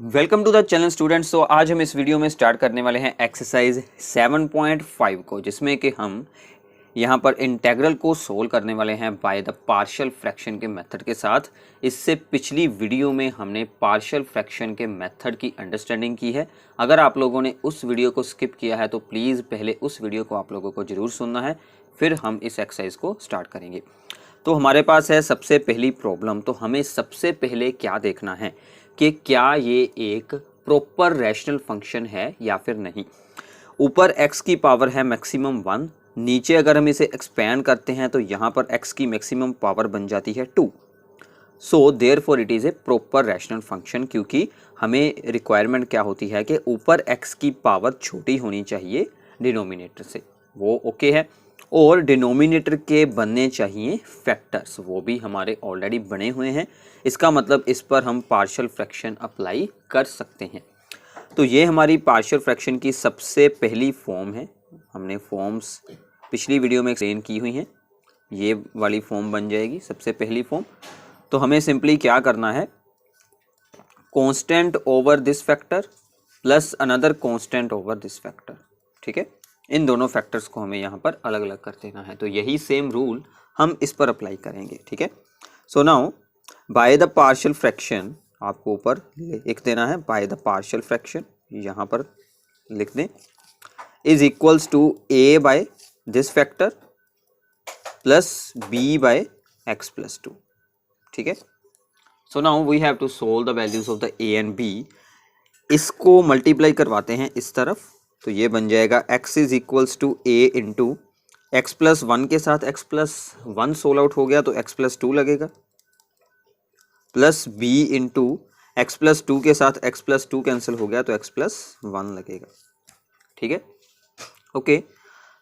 Welcome to the channel students. तो आज हम इस वीडियो में स्टार्ट करने वाले हैं एक्सरसाइज 7.5 को, जिसमें कि हम यहाँ पर इंटेग्रल को सोल्व करने वाले हैं बाय द पार्शियल फ्रैक्शन के मेथड के साथ। इससे पिछली वीडियो में हमने पार्शियल फ्रैक्शन के मेथड की अंडरस्टैंडिंग की है। अगर आप लोगों ने उस वीडियो को स्किप किया है तो प्लीज़ पहले उस वीडियो को आप लोगों को ज़रूर सुनना है, फिर हम इस एक्सरसाइज को स्टार्ट करेंगे। तो हमारे पास है सबसे पहली प्रॉब्लम। तो हमें सबसे पहले क्या देखना है कि क्या ये एक प्रॉपर रैशनल फंक्शन है या फिर नहीं। ऊपर x की पावर है मैक्सिमम 1, नीचे अगर हम इसे एक्सपैंड करते हैं तो यहाँ पर x की मैक्सिमम पावर बन जाती है 2। So therefore it is a proper rational function, क्योंकि हमें रिक्वायरमेंट क्या होती है कि ऊपर x की पावर छोटी होनी चाहिए डिनोमिनेटर से, वो ओके है। और डिनोमिनेटर के बनने चाहिए फैक्टर्स, वो भी हमारे ऑलरेडी बने हुए हैं। इसका मतलब इस पर हम पार्शियल फ्रैक्शन अप्लाई कर सकते हैं। तो ये हमारी पार्शियल फ्रैक्शन की सबसे पहली फॉर्म है। हमने फॉर्म्स पिछली वीडियो में एक्सप्लेन की हुई हैं। ये वाली फॉर्म बन जाएगी सबसे पहली फॉर्म। तो हमें सिंपली क्या करना है, constant over this factor plus another constant over this factor. ठीक है, इन दोनों फैक्टर्स को हमें यहाँ पर अलग अलग कर देना है। तो यही सेम रूल हम इस पर अप्लाई करेंगे। ठीक है, so now by the partial fraction, आपको ऊपर लिख देना है बाय द पार्शियल फ्रैक्शन, यहाँ पर लिख दें, is equals to a by this factor plus b by x plus 2। ठीक है, so now we have to solve the values of the a and b। इसको मल्टीप्लाई करवाते हैं इस तरफ, तो ये बन जाएगा x is equals to a into x plus 1 के साथ x प्लस 1 सोल्व आउट हो गया तो x प्लस 2 लगेगा, plus b into x plus 2 के साथ x प्लस 2 कैंसिल हो गया तो x प्लस 1 लगेगा। ठीक है, ओके।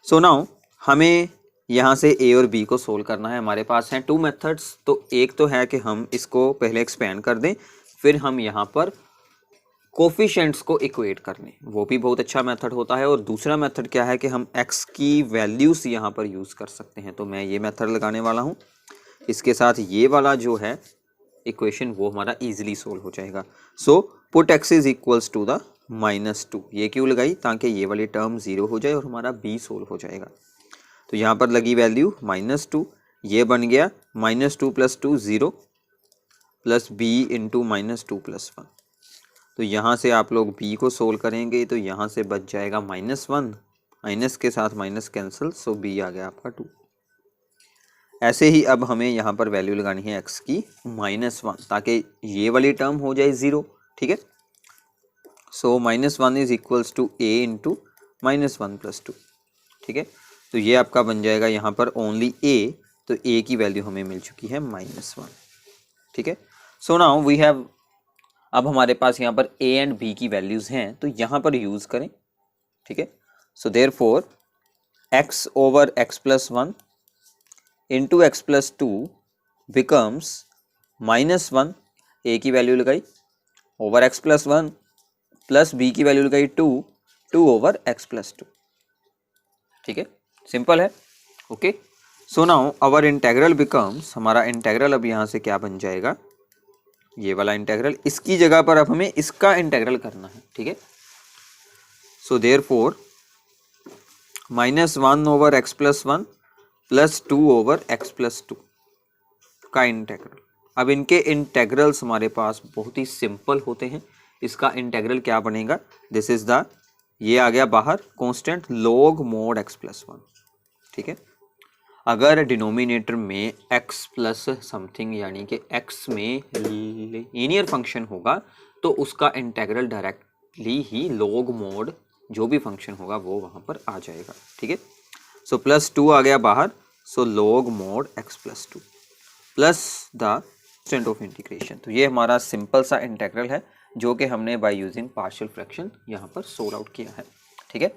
सो नाउ हमें यहाँ से a और b को सोल्व करना है। हमारे पास हैं 2 मेथड्स। तो एक तो है कि हम इसको पहले एक्सपेंड कर दें, फिर हम यहाँ पर कोफिशिएंट्स को इक्वेट कर लें, वो भी बहुत अच्छा मेथड होता है। और दूसरा मेथड क्या है कि हम x की वैल्यूज़ यहाँ पर यूज़ कर सकते हैं। तो मैं ये मेथड लगाने वाला हूँ। इसके साथ ये वाला जो है इक्वेशन वो हमारा इजीली सोल्व हो जाएगा। So put x is equals to the -2। ये क्यों लगाई, ताकि ये वाली टर्म 0 हो जाए और हमारा b सोल्व हो जाएगा। तो यहाँ पर लगी वैल्यू -2, ये बन गया -2 + 2 0 प्लस b इंटू -2 + 1। तो यहाँ से आप लोग b को सोल्व करेंगे तो यहाँ से बच जाएगा -1, माइनस के साथ माइनस कैंसिल, सो b आ गया आपका 2। ऐसे ही अब हमें यहाँ पर वैल्यू लगानी है x की -1, ताकि ये वाली टर्म हो जाए 0। ठीक है, so -1 is equals to a into -1 + 2। ठीक है, तो ये आपका बन जाएगा यहाँ पर ओनली a, तो a की वैल्यू हमें मिल चुकी है -1। ठीक है, सो नाउ वी हैव, अब हमारे पास यहाँ पर a एंड b की वैल्यूज़ हैं तो यहाँ पर यूज़ करें। ठीक है, so therefore x over x plus 1 into x plus 2 becomes -1, a की वैल्यू लगाई, over x plus 1 plus b की वैल्यू लगाई 2 ओवर x प्लस 2। ठीक है, सिंपल है। Okay, so now our integral becomes, हमारा इंटेग्रल अब यहाँ से क्या बन जाएगा, ये वाला इंटेग्रल। इसकी जगह पर अब हमें इसका इंटेग्रल करना है। ठीक है, so therefore -1 over x plus 1 plus 2 over x plus 2 का इंटेग्रल। अब इनके इंटेग्रल्स हमारे पास बहुत ही सिंपल होते हैं। इसका इंटेग्रल क्या बनेगा, दिस इज द, ये आ गया बाहर constant log mod x plus 1। ठीक है, अगर डिनोमिनेटर में x प्लस समथिंग यानी कि x में लीनियर फंक्शन होगा तो उसका इंटेग्रल डायरेक्टली ही log mod जो भी फंक्शन होगा वो वहाँ पर आ जाएगा। ठीक है, सो +2 आ गया बाहर, सो log mod x plus 2 plus the constant of integration. तो ये हमारा सिंपल सा इंटेग्रल है जो कि हमने बाय यूजिंग पार्शियल फ्रैक्शन यहाँ पर सोल्व आउट किया है। ठीक है,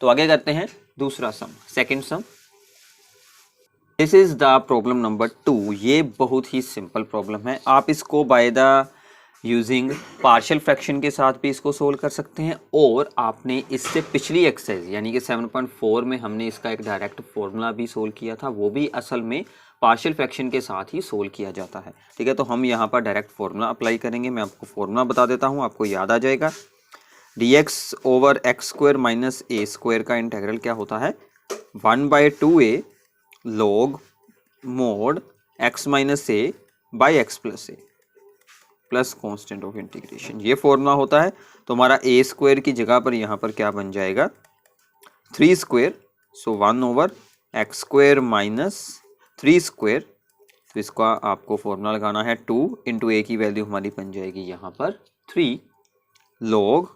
तो आगे करते हैं दूसरा sum, second sum. This is the problem number 2। ये बहुत ही सिंपल प्रॉब्लम है। आप इसको by the using partial fraction के साथ भी इसको सोल्व कर सकते हैं, और आपने इससे पिछली एक्सरसाइज यानी कि 7.4 में हमने इसका एक डायरेक्ट फॉर्मूला भी सोल्व किया था, वो भी असल में पार्शियल फ्रैक्शन के साथ ही सोल्व किया जाता है। ठीक है, तो हम यहाँ पर डायरेक्ट फॉर्मूला अप्लाई करेंगे। मैं आपको फॉर्मूला बता देता हूँ, आपको याद आ जाएगा। dx/x² माइनस a² का इंटेग्रल क्या होता है, 1/2a log mod x minus a by x plus A plus constant of integration, ये फॉर्मूला होता है। तो हमारा a² की जगह पर यहाँ पर क्या बन जाएगा, 3², सो 1/x² माइनस 3²। तो इसका आपको फॉर्मूला लगाना है 2 इंटू ए की वैल्यू हमारी बन जाएगी यहाँ पर 3 log,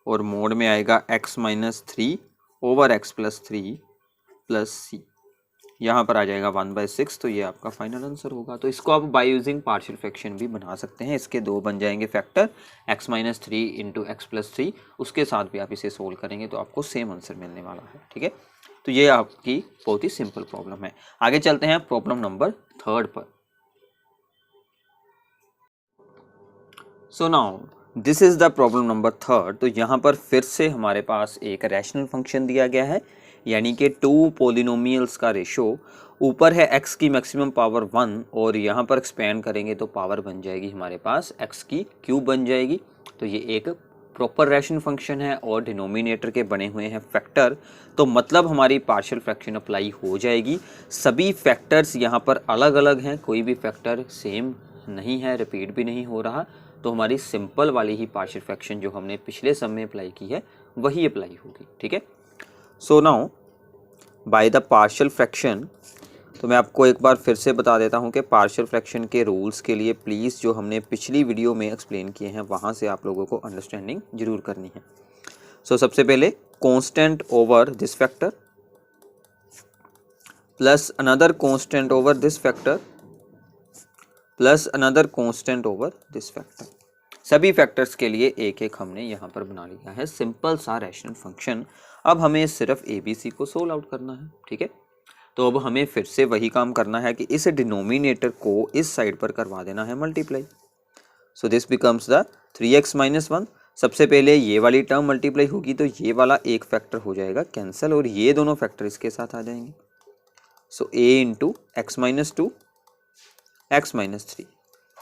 और मोड में आएगा x माइनस 3/x+3 प्लस सी, यहाँ पर आ जाएगा 1/6। तो ये आपका फाइनल आंसर होगा। तो इसको आप बाय यूजिंग पार्शियल फ्रैक्शन भी बना सकते हैं। इसके दो बन जाएंगे factor, x minus 3 into x+3, उसके साथ भी आप इसे सोल्व करेंगे तो आपको सेम आंसर मिलने वाला है। ठीक है, तो ये आपकी बहुत ही सिंपल प्रॉब्लम है। आगे चलते हैं प्रॉब्लम नंबर 3 पर। सो now this is the problem number 3। तो यहाँ पर फिर से हमारे पास एक रैशनल फंक्शन दिया गया है, यानी कि 2 पॉलिनोमियल्स का रेशो। ऊपर है x की मैक्सिमम पावर 1 और यहाँ पर एक्सपेंड करेंगे तो पावर बन जाएगी हमारे पास x की क्यूब बन जाएगी। तो ये एक प्रॉपर रैशनल फंक्शन है और डिनोमिनेटर के बने हुए हैं फैक्टर, तो मतलब हमारी पार्शियल फ्रैक्शन अप्लाई हो जाएगी। सभी फैक्टर्स यहाँ पर अलग अलग हैं, कोई भी फैक्टर सेम नहीं है, रिपीट भी नहीं हो रहा। तो हमारी सिंपल वाली ही पार्शियल फ्रैक्शन जो हमने पिछले सम में अप्लाई की है वही अप्लाई होगी। ठीक है, so now by the partial fraction, तो मैं आपको एक बार फिर से बता देता हूं कि पार्शियल फ्रैक्शन के रूल्स के लिए प्लीज़ जो हमने पिछली वीडियो में एक्सप्लेन किए हैं वहां से आप लोगों को अंडरस्टैंडिंग जरूर करनी है। सो सबसे पहले constant over this factor plus another constant over this factor plus another constant over this factor. सभी फैक्टर्स के लिए एक एक हमने यहाँ पर बना लिया है सिंपल सा रैशनल फंक्शन। अब हमें सिर्फ ABC को सोल्व आउट करना है। ठीक है, तो अब हमें फिर से वही काम करना है कि इस डिनोमिनेटर को इस साइड पर करवा देना है multiply. So this becomes the 3x minus 1। सबसे पहले ये वाली टर्म मल्टीप्लाई होगी तो ये वाला एक फैक्टर हो जाएगा कैंसिल और ये दोनों फैक्टर इसके साथ आ जाएंगे। सो a into x minus 2 x minus 3।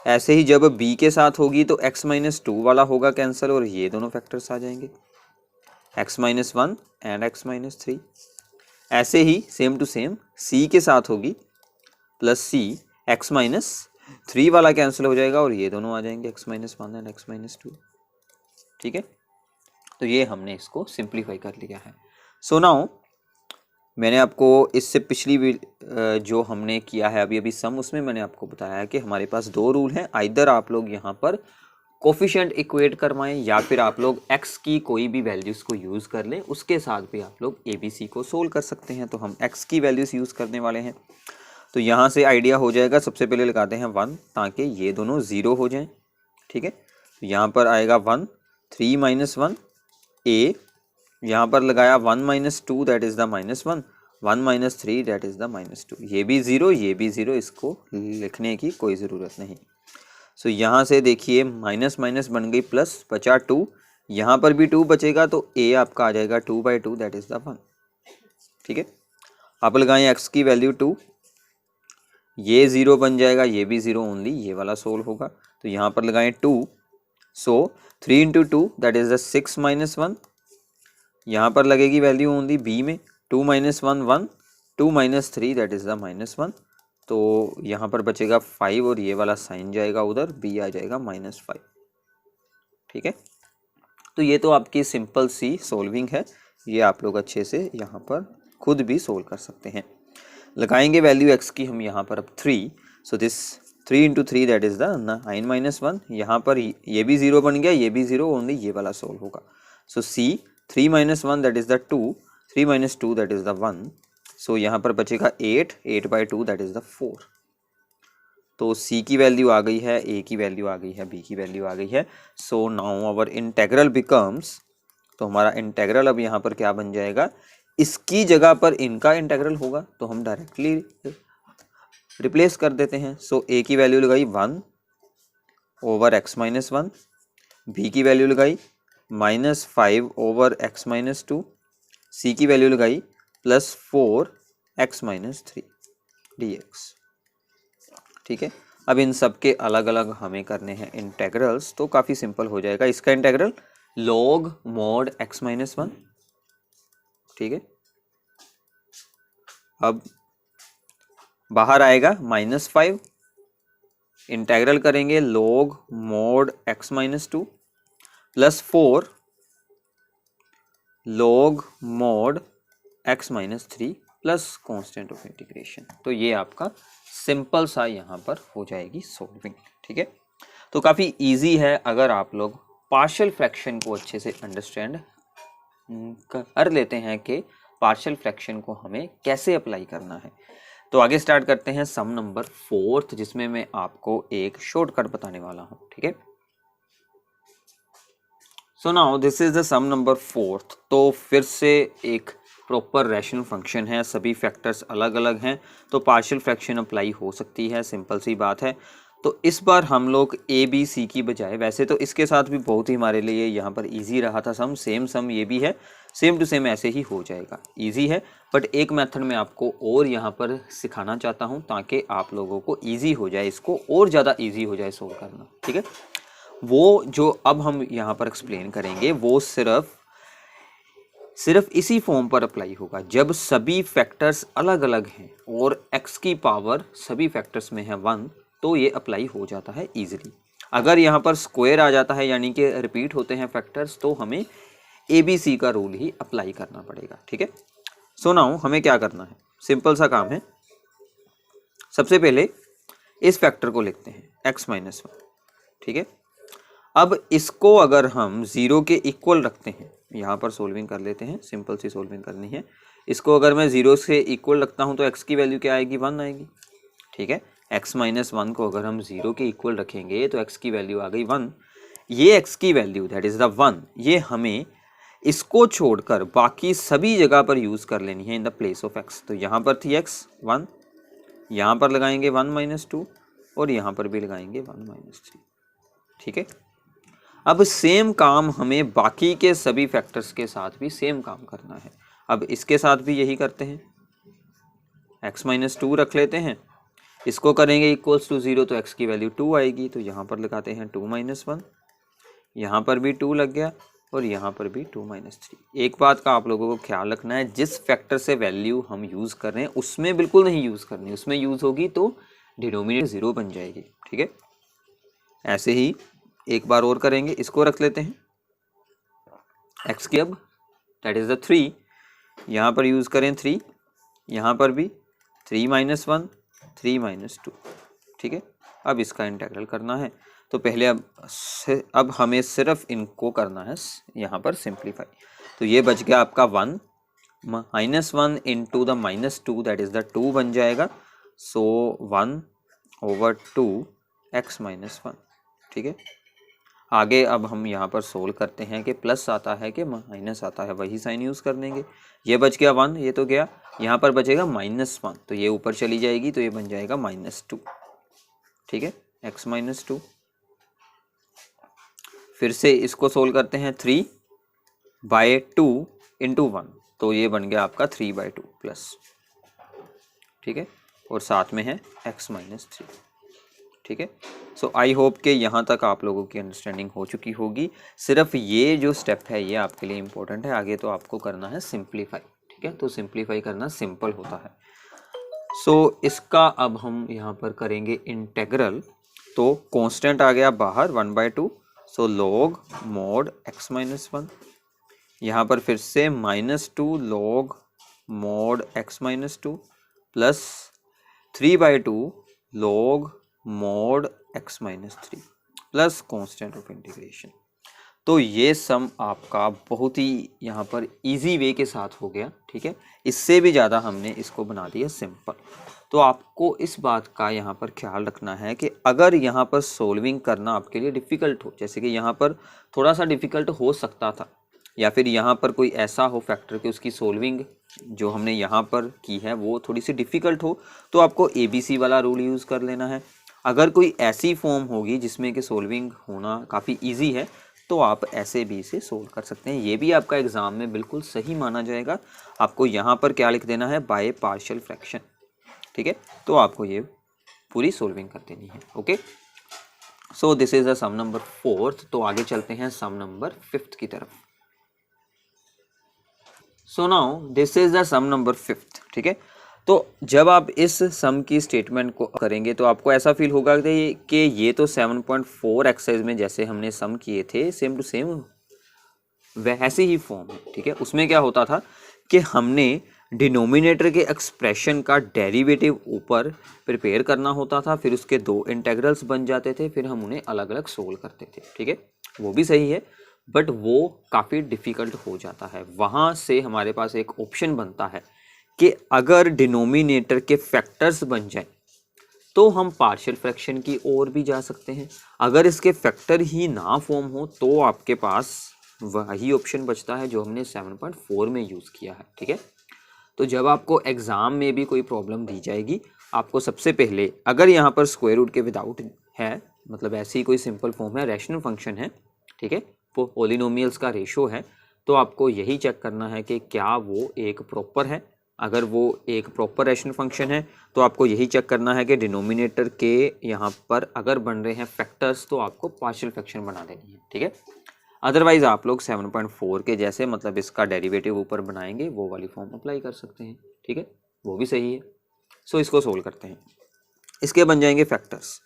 ऐसे ही जब b के साथ होगी तो x माइनस 2 वाला होगा कैंसिल और ये दोनों फैक्टर्स आ जाएंगे x minus 1 and x minus 3। ऐसे ही सेम टू सेम c के साथ होगी प्लस c, x माइनस 3 वाला कैंसिल हो जाएगा और ये दोनों आ जाएंगे x minus 1 and x minus 2। ठीक है, तो ये हमने इसको सिंप्लीफाई कर लिया है। सो नाउ मैंने आपको इससे पिछली जो हमने किया है अभी सम, उसमें मैंने आपको बताया कि हमारे पास दो रूल हैं। आइदर आप लोग यहाँ पर कोफिशिएंट इक्वेट करवाएं या फिर आप लोग x की कोई भी वैल्यूज़ को यूज़ कर लें, उसके साथ भी आप लोग ABC को सोल्व कर सकते हैं। तो हम x की वैल्यूज़ यूज़ करने वाले हैं। तो यहाँ से आइडिया हो जाएगा, सबसे पहले लगाते हैं 1 ताकि ये दोनों 0 हो जाएं। ठीक है, तो यहाँ पर आएगा 1, 3 माइनस 1 a, यहाँ पर लगाया 1 minus 2 that is the minus 1, 1 minus 3 that is the minus 2। ये भी 0, ये भी 0, इसको लिखने की कोई ज़रूरत नहीं। सो यहाँ से देखिए माइनस माइनस बन गई प्लस, बचा 2, यहाँ पर भी 2 बचेगा तो a आपका आ जाएगा 2/2 दैट इज़ द 1। ठीक है, आप लगाएं x की वैल्यू 2, ये 0 बन जाएगा, ये भी 0, ओनली ये वाला सोल्व होगा। तो यहाँ पर लगाएं 2, सो 3 into 2 that is the 6 minus 1। यहाँ पर लगेगी वैल्यू ओनली b में, 2 minus 1 1, 2 minus 3 that is the minus 1। तो यहाँ पर बचेगा 5 और ये वाला साइन जाएगा उधर, b आ जाएगा -5। ठीक है, तो ये तो आपकी सिंपल सी सोल्विंग है, ये आप लोग अच्छे से यहाँ पर खुद भी सोल्व कर सकते हैं। लगाएंगे वैल्यू x की हम यहाँ पर अब 3, so this 3 into 3 that is the 9 minus 1। यहाँ पर ये भी 0 बन गया, ये भी 0, ओनली ये वाला सोल्व होगा। सो c 3 minus 1 that is the 2, 3 minus 2 that is the 1। सो यहाँ पर बचेगा 8, 8/2 दैट इज़ द 4। तो c की वैल्यू आ गई है, a की वैल्यू आ गई है, b की वैल्यू आ गई है। So now our integral becomes, तो हमारा इंटेग्रल अब यहाँ पर क्या बन जाएगा, इसकी जगह पर इनका इंटेग्रल होगा तो हम डायरेक्टली रिप्लेस कर देते हैं। सो a की वैल्यू लगाई 1/x माइनस 1, b की वैल्यू लगाई -5/x माइनस 2, c की वैल्यू लगाई +4x माइनस 3 dx। ठीक है। अब इन सब के अलग अलग हमें करने हैं इंटेग्रल्स, तो काफ़ी सिंपल हो जाएगा। इसका integral log mod x minus 1, ठीक है। अब बाहर आएगा -5, इंटेग्रल करेंगे log mod x minus 2 plus 4 log mod x minus 3 plus constant of integration. तो ये आपका सिंपल सा यहाँ पर हो जाएगी सॉल्विंग, ठीक है। तो काफ़ी इजी है अगर आप लोग पार्शियल फ्रैक्शन को अच्छे से अंडरस्टैंड कर लेते हैं कि पार्शियल फ्रैक्शन को हमें कैसे अप्लाई करना है। तो आगे स्टार्ट करते हैं सम नंबर 4, जिसमें मैं आपको एक शॉर्टकट बताने वाला हूँ, ठीक है। So now this is the sum number 4। तो फिर से एक प्रॉपर रैशनल फंक्शन है, सभी फैक्टर्स अलग अलग हैं, तो पार्शियल फ्रैक्शन अप्लाई हो सकती है, सिंपल सी बात है। तो इस बार हम लोग ए बी सी की बजाय, वैसे तो इसके साथ भी बहुत ही हमारे लिए यहाँ पर इजी रहा था सम, सेम सम ये भी है, सेम टू सेम ऐसे ही हो जाएगा, इजी है। बट एक मेथड मैं आपको और यहाँ पर सिखाना चाहता हूँ ताकि आप लोगों को ईजी हो जाए, इसको और ज़्यादा ईजी हो जाए सोल्व करना, ठीक है। वो जो अब हम यहाँ पर एक्सप्लेन करेंगे वो सिर्फ इसी फॉर्म पर अप्लाई होगा जब सभी फैक्टर्स अलग अलग हैं और x की पावर सभी फैक्टर्स में है 1, तो ये अप्लाई हो जाता है इजीली। अगर यहाँ पर स्क्वायर आ जाता है यानी कि रिपीट होते हैं फैक्टर्स, तो हमें ABC का रूल ही अप्लाई करना पड़ेगा, ठीक है। सो नाउ हमें क्या करना है, सिंपल सा काम है। सबसे पहले इस फैक्टर को लिखते हैं x माइनस 1, ठीक है। अब इसको अगर हम 0 के इक्वल रखते हैं, यहाँ पर सोल्विंग कर लेते हैं, सिंपल सी सोल्विंग करनी है। इसको अगर मैं 0 से इक्वल रखता हूँ तो x की वैल्यू क्या आएगी, 1 आएगी, ठीक है। x माइनस 1 को अगर हम 0 के इक्वल रखेंगे तो x की वैल्यू आ गई 1। ये x की वैल्यू दैट इज़ द 1, ये हमें इसको छोड़कर बाकी सभी जगह पर यूज़ कर लेनी है in the place of x। तो यहाँ पर थी x 1, यहाँ पर लगाएंगे 1 माइनस 2 और यहाँ पर भी लगाएंगे 1 माइनस 3, ठीक है। अब सेम काम हमें बाकी के सभी फैक्टर्स के साथ भी सेम काम करना है। अब इसके साथ भी यही करते हैं, x माइनस 2 रख लेते हैं, इसको करेंगे इक्वल्स टू 0 तो x की वैल्यू 2 आएगी, तो यहाँ पर लगाते हैं 2 माइनस 1, यहाँ पर भी 2 लग गया और यहाँ पर भी 2 माइनस 3। एक बात का आप लोगों को ख्याल रखना है, जिस फैक्टर से वैल्यू हम यूज़ कर रहे हैं उसमें बिल्कुल नहीं यूज़ करनी, उसमें यूज़ होगी तो डिनोमिनेटर 0 बन जाएगी, ठीक है। ऐसे ही एक बार और करेंगे, इसको रख लेते हैं x cube that is the 3, यहाँ पर यूज़ करें 3, यहाँ पर भी 3 माइनस 1 3 माइनस 2, ठीक है। अब इसका इंटीग्रल करना है, तो पहले अब हमें सिर्फ इनको करना है यहाँ पर सिंप्लीफाई। तो ये बच गया आपका 1 minus 1 into the minus 2 that is the 2 बन जाएगा। सो 1/2 x माइनस 1, ठीक है। आगे अब हम यहाँ पर सोल्व करते हैं कि प्लस आता है कि माइनस आता है, वही साइन यूज़ कर लेंगे। ये बच गया 1, ये तो गया, यहाँ पर बचेगा -1, तो ये ऊपर चली जाएगी, तो ये बन जाएगा -2, ठीक है, x माइनस 2। फिर से इसको सोल्व करते हैं 3/2 इंटू 1, तो ये बन गया आपका 3/2 प्लस, ठीक है, और साथ में है x माइनस 3, ठीक है। सो आई होप कि यहाँ तक आप लोगों की अंडरस्टैंडिंग हो चुकी होगी। सिर्फ ये जो स्टेप है ये आपके लिए इम्पोर्टेंट है, आगे तो आपको करना है सिंप्लीफाई, ठीक है। तो सिंप्लीफाई करना सिंपल होता है। सो इसका अब हम यहाँ पर करेंगे इंटेग्रल, तो कांस्टेंट आ गया बाहर 1/2, सो log mod x माइनस 1, यहाँ पर फिर से -2 log mod x minus 2 plus 3/2 log mod x minus 3 plus constant of integration. तो ये सम आपका बहुत ही यहाँ पर इजी वे के साथ हो गया, ठीक है। इससे भी ज़्यादा हमने इसको बना दिया सिंपल। तो आपको इस बात का यहाँ पर ख्याल रखना है कि अगर यहाँ पर सोल्विंग करना आपके लिए डिफ़िकल्ट हो, जैसे कि यहाँ पर थोड़ा सा डिफ़िकल्ट हो सकता था, या फिर यहाँ पर कोई ऐसा हो फैक्टर कि उसकी सोल्विंग जो हमने यहाँ पर की है वो थोड़ी सी डिफ़िकल्ट हो, तो आपको ABC वाला रूल यूज़ कर लेना है। अगर कोई ऐसी फॉर्म होगी जिसमें कि सोल्विंग होना काफ़ी इजी है, तो आप ऐसे भी इसे सोल्व कर सकते हैं। ये भी आपका एग्ज़ाम में बिल्कुल सही माना जाएगा। आपको यहाँ पर क्या लिख देना है, बाय पार्शियल फ्रैक्शन, ठीक है। तो आपको ये पूरी सोल्विंग कर देनी है। Okay, so this is the sum number 4th। तो आगे चलते हैं सम नंबर 5th की तरफ। So now this is the sum number 5th। ठीक है, तो जब आप इस सम की स्टेटमेंट को करेंगे तो आपको ऐसा फील होगा कि ये तो 7.4 एक्सरसाइज में जैसे हमने सम किए थे सेम टू सेम वैसे ही फॉर्म है। ठीक है, उसमें क्या होता था कि हमने डिनोमिनेटर के एक्सप्रेशन का डेरिवेटिव ऊपर प्रिपेयर करना होता था, फिर उसके दो इंटेग्रल्स बन जाते थे, फिर हम उन्हें अलग अलग सोल्व करते थे। ठीक है, वो भी सही है, बट वो काफ़ी डिफ़िकल्ट हो जाता है। वहाँ से हमारे पास एक ऑप्शन बनता है कि अगर डिनोमिनेटर के फैक्टर्स बन जाए तो हम पार्शियल फ्रैक्शन की ओर भी जा सकते हैं। अगर इसके फैक्टर ही ना फॉर्म हो तो आपके पास वही ऑप्शन बचता है जो हमने 7.4 में यूज़ किया है। ठीक है, तो जब आपको एग्ज़ाम में भी कोई प्रॉब्लम दी जाएगी, आपको सबसे पहले अगर यहाँ पर स्क्वायर रूट के विदाउट है, मतलब ऐसी ही कोई सिंपल फॉर्म है, रैशनल फंक्शन है, ठीक है, वो पॉलिनोमियल्स का रेशो है, तो आपको यही चेक करना है कि क्या वो एक प्रॉपर है। अगर वो एक प्रॉपर रैशनल फंक्शन है तो आपको यही चेक करना है कि डिनोमिनेटर के यहाँ पर अगर बन रहे हैं फैक्टर्स तो आपको पार्शियल फ्रैक्शन बना देनी है। ठीक है, अदरवाइज आप लोग 7.4 के जैसे मतलब इसका डेरिवेटिव ऊपर बनाएंगे वो वाली फॉर्म अप्लाई कर सकते हैं। ठीक है, वो भी सही है। सो इसको सोल्व करते हैं। इसके बन जाएंगे फैक्टर्स।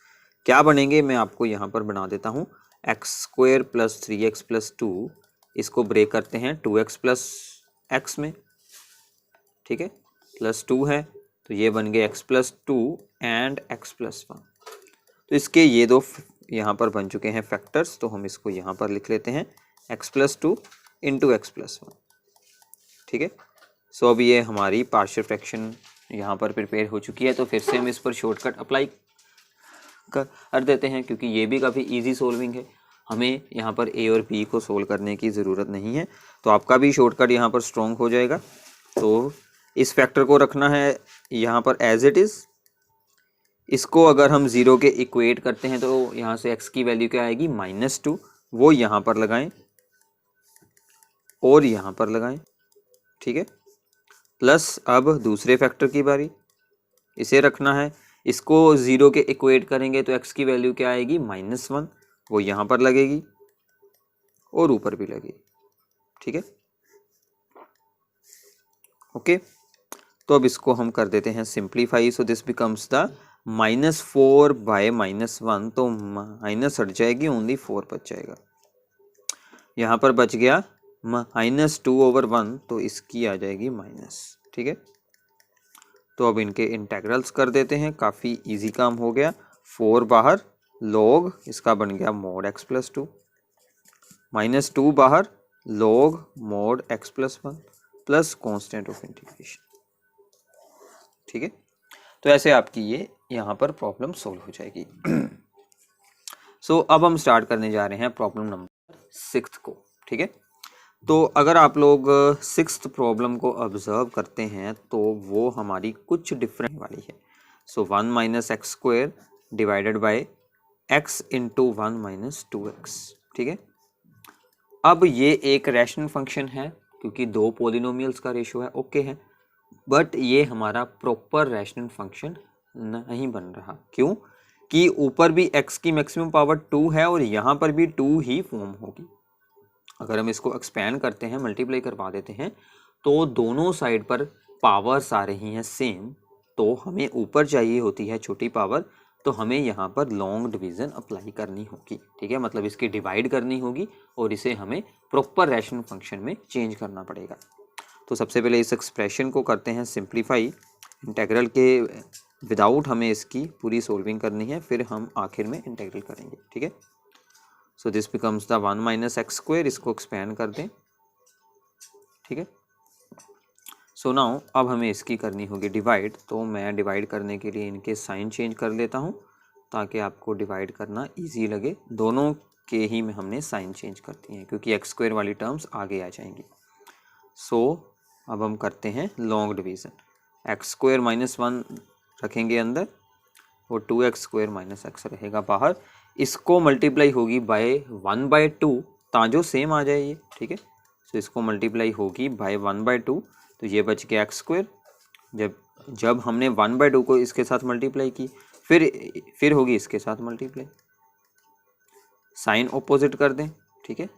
क्या बनेंगे मैं आपको यहाँ पर बना देता हूँ। x² + 3x + 2, इसको ब्रेक करते हैं 2x + x में। ठीक है, +2 है तो ये बन गए x + 2 एंड x + 1। तो इसके ये दो यहाँ पर बन चुके हैं फैक्टर्स, तो हम इसको यहाँ पर लिख लेते हैं x + 2 × x + 1। ठीक है, सो अब ये हमारी पार्शियल फ्रैक्शन यहाँ पर प्रिपेयर हो चुकी है। तो फिर से हम इस पर शॉर्टकट अप्लाई कर देते हैं क्योंकि ये भी काफ़ी इजी सोल्विंग है, हमें यहाँ पर a और b को सोल्व करने की ज़रूरत नहीं है। तो आपका भी शॉर्टकट यहाँ पर स्ट्रॉन्ग हो जाएगा। तो इस फैक्टर को रखना है यहाँ पर एज इट इज़। इसको अगर हम 0 के इक्वेट करते हैं तो यहाँ से x की वैल्यू क्या आएगी -2, वो यहाँ पर लगाएं और यहाँ पर लगाएं। ठीक है, प्लस अब दूसरे फैक्टर की बारी, इसे रखना है। इसको 0 के इक्वेट करेंगे तो x की वैल्यू क्या आएगी -1, वो यहाँ पर लगेगी और ऊपर भी लगेगी। ठीक है, ओके, तो अब इसको हम कर देते हैं simplify. So this becomes the -4 by -1, तो माइनस हट जाएगी, ओनली 4 बच जाएगा। यहाँ पर बच गया -2/1, तो इसकी आ जाएगी माइनस। ठीक है, तो अब इनके इंटेग्रल्स कर देते हैं, काफ़ी इजी काम हो गया। 4 बाहर, log इसका बन गया mod x + 2, -2 बाहर, log mod x + 1 plus constant of integration. ठीक है, तो ऐसे आपकी ये यहाँ पर प्रॉब्लम सोल्व हो जाएगी। सो अब हम स्टार्ट करने जा रहे हैं प्रॉब्लम नंबर 6 को। ठीक है, तो अगर आप लोग 6th प्रॉब्लम को ऑब्जर्व करते हैं तो वो हमारी कुछ डिफरेंट वाली है। So 1 - x² divided by x × 1 - 2x। ठीक है, अब ये एक रैशनल फंक्शन है क्योंकि दो पॉलिनोमियल्स का रेशो है, ओके है, बट ये हमारा प्रॉपर रैशनल फंक्शन नहीं बन रहा। क्यों? कि ऊपर भी x की मैक्सिमम पावर 2 है और यहाँ पर भी 2 ही फॉर्म होगी। अगर हम इसको एक्सपैंड करते हैं, मल्टीप्लाई करवा देते हैं, तो दोनों साइड पर पावर्स आ रही हैं सेम, तो हमें ऊपर चाहिए होती है छोटी पावर, तो हमें यहाँ पर लॉन्ग डिवीज़न अप्लाई करनी होगी। ठीक है, मतलब इसकी डिवाइड करनी होगी और इसे हमें प्रॉपर रैशनल फंक्शन में चेंज करना पड़ेगा। तो सबसे पहले इस एक्सप्रेशन को करते हैं सिंप्लीफाई, इंटेग्रल के विदाउट हमें इसकी पूरी सोल्विंग करनी है, फिर हम आखिर में इंटेग्रल करेंगे। ठीक है, सो दिस बिकम्स द 1 - x², इसको एक्सपैंड कर दें। ठीक है, सो नाउ अब हमें इसकी करनी होगी डिवाइड, तो मैं डिवाइड करने के लिए इनके साइन चेंज कर लेता हूँ ताकि आपको डिवाइड करना इजी लगे। दोनों के ही में हमने साइन चेंज करती हैं क्योंकि x² वाली टर्म्स आगे आ जाएंगी। सो अब हम करते हैं लॉन्ग डिवीज़न, x² - 1 रखेंगे अंदर और 2x² - x रहेगा बाहर। इसको मल्टीप्लाई होगी बाय 1/2 ताजो सेम आ जाए ये। ठीक है, सो इसको मल्टीप्लाई होगी बाय 1/2, तो ये बच गया x²। जब हमने 1/2 को इसके साथ मल्टीप्लाई की फिर होगी इसके साथ मल्टीप्लाई, साइन ऑपोजिट कर दें, ठीक है,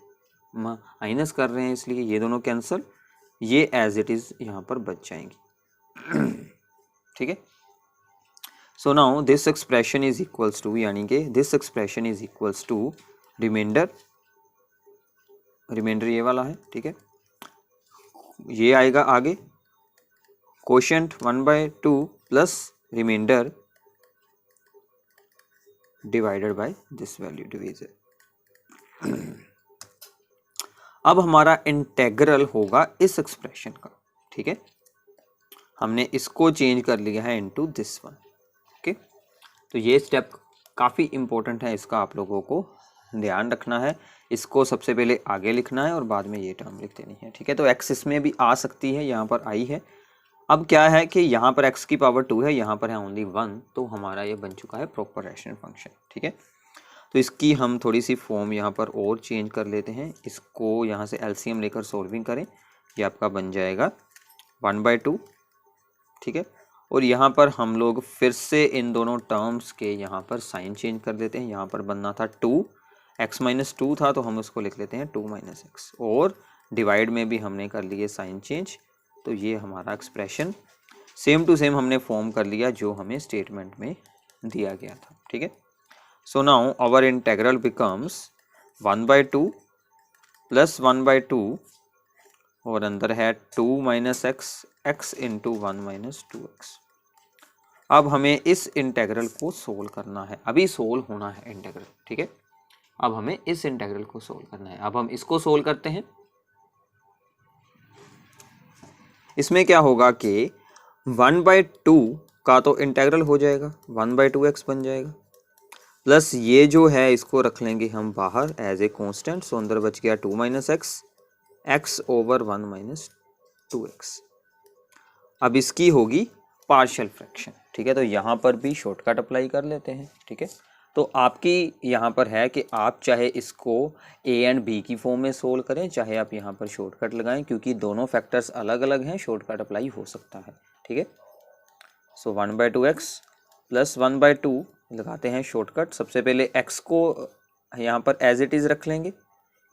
माइनस कर रहे हैं इसलिए ये दोनों कैंसल, ये एज इट इज यहाँ पर बच जाएंगी, ठीक है। So now this expression is equals to, यानी कि this expression is equals to remainder ये वाला है, ठीक है, ये आएगा आगे quotient 1/2 plus remainder divided by this value division. अब हमारा इंटेग्रल होगा इस एक्सप्रेशन का, ठीक है, हमने इसको चेंज कर लिया है इनटू दिस वन, ओके। तो ये स्टेप काफ़ी इंपॉर्टेंट है, इसका आप लोगों को ध्यान रखना है, इसको सबसे पहले आगे लिखना है और बाद में ये टर्म लिख देनी है, ठीक है। तो एक्स इसमें भी आ सकती है, यहाँ पर आई है। अब क्या है कि यहाँ पर x की पावर 2 है, यहाँ पर है ओनली 1, तो हमारा ये बन चुका है प्रॉपर रैशनल फंक्शन, ठीक है। तो इसकी हम थोड़ी सी फॉर्म यहाँ पर और चेंज कर लेते हैं, इसको यहाँ से एलसीएम लेकर सॉल्विंग करें, ये आपका बन जाएगा 1/2, ठीक है। और यहाँ पर हम लोग फिर से इन दोनों टर्म्स के यहाँ पर साइन चेंज कर देते हैं, यहाँ पर बनना था 2, x - 2 था तो हम उसको लिख लेते हैं 2 - x, और डिवाइड में भी हमने कर लिए साइन चेंज, तो ये हमारा एक्सप्रेशन सेम टू सेम हमने फॉर्म कर लिया जो हमें स्टेटमेंट में दिया गया था, ठीक है। So now our integral becomes 1/2 plus 1/2 और अंदर है 2 - x इंटू 1 - 2x। अब हमें इस इंटेग्रल को सोल्व करना है, अभी सोल्व होना है इंटेग्रल, ठीक है। अब हमें इस इंटेग्रल को सोल्व करना है, अब हम इसको सोल्व करते हैं। इसमें क्या होगा कि 1/2 का तो इंटेग्रल हो जाएगा, 1/2x बन जाएगा, प्लस ये जो है इसको रख लेंगे हम बाहर एज ए कांस्टेंट, सो अंदर बच गया 2 - x ओवर 1 - 2x। अब इसकी होगी पार्शियल फ्रैक्शन, ठीक है। तो यहाँ पर भी शॉर्टकट अप्लाई कर लेते हैं, ठीक है। तो आपकी यहाँ पर है कि आप चाहे इसको a एंड b की फॉर्म में सोल्व करें, चाहे आप यहाँ पर शॉर्टकट लगाएं, क्योंकि दोनों फैक्टर्स अलग अलग हैं, शॉर्टकट अप्लाई हो सकता है, ठीक है। सो 1/2x प्लस 1/2 लगाते हैं शॉर्टकट। सबसे पहले x को यहाँ पर एज इट इज़ रख लेंगे,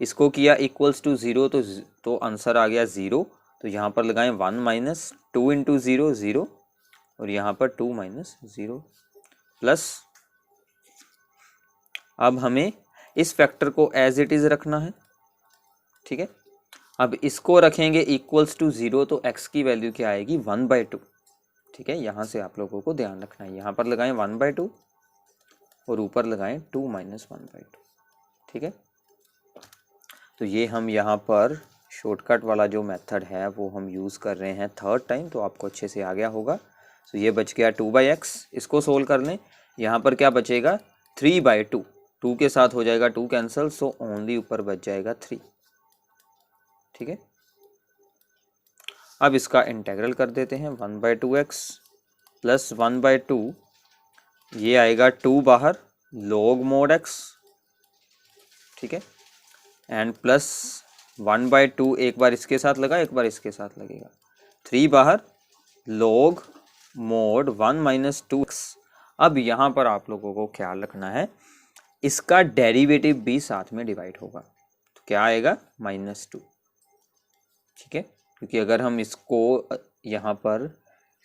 इसको किया इक्वल्स टू 0 तो आंसर आ गया 0, तो यहाँ पर लगाएं 1 - 2 इंटू 0 0, और यहाँ पर 2 - 0 प्लस, अब हमें इस फैक्टर को एज इट इज़ रखना है, ठीक है। अब इसको रखेंगे इक्वल्स टू 0 तो x की वैल्यू क्या आएगी 1/2, ठीक है। यहाँ से आप लोगों को ध्यान रखना है, यहाँ पर लगाएं 1/2 और ऊपर लगाएं 2 - 1/2, ठीक है। तो ये हम यहाँ पर शॉर्टकट वाला जो मेथड है वो हम यूज़ कर रहे हैं थर्ड टाइम, तो आपको अच्छे से आ गया होगा। तो ये बच गया 2/x, इसको सोल्व कर लें, यहाँ पर क्या बचेगा 3/2, 2 के साथ हो जाएगा 2 कैंसिल, सो ओनली ऊपर बच जाएगा 3, ठीक है। अब इसका इंटेग्रल कर देते हैं, 1/2x प्लस 1/2, ये आएगा 2 बाहर log mod x, ठीक है, एंड प्लस 1/2 एक बार इसके साथ लगा, एक बार इसके साथ लगेगा, 3 बाहर log mod 1 - 2x। अब यहाँ पर आप लोगों को ख्याल रखना है, इसका डेरिवेटिव भी साथ में डिवाइड होगा, तो क्या आएगा -2, ठीक है, क्योंकि अगर हम इसको यहाँ पर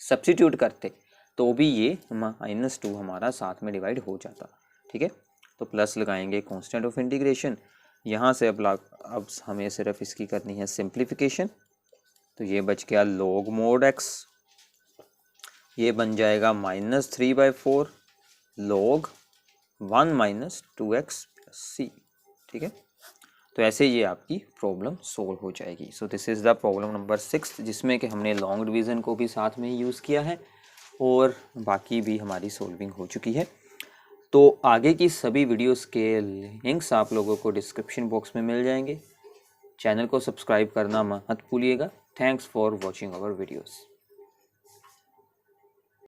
सब्स्टिट्यूट करते तो भी ये -2 हमारा साथ में डिवाइड हो जाता, ठीक है। तो प्लस लगाएंगे कांस्टेंट ऑफ इंटीग्रेशन, यहाँ से अब हमें सिर्फ इसकी करनी है सिंप्लीफिकेशन, तो ये बच गया log mod x, ये बन जाएगा -3/4 log 1 - 2x + c, ठीक है। तो ऐसे ये आपकी प्रॉब्लम सोल्व हो जाएगी। So this is the problem number 6, जिसमें कि हमने लॉन्ग डिवीज़न को भी साथ में यूज़ किया है और बाकी भी हमारी सोल्विंग हो चुकी है। तो आगे की सभी वीडियोस के लिंक्स आप लोगों को डिस्क्रिप्शन बॉक्स में मिल जाएंगे। चैनल को सब्सक्राइब करना मत भूलिएगा। Thanks for watching our videos.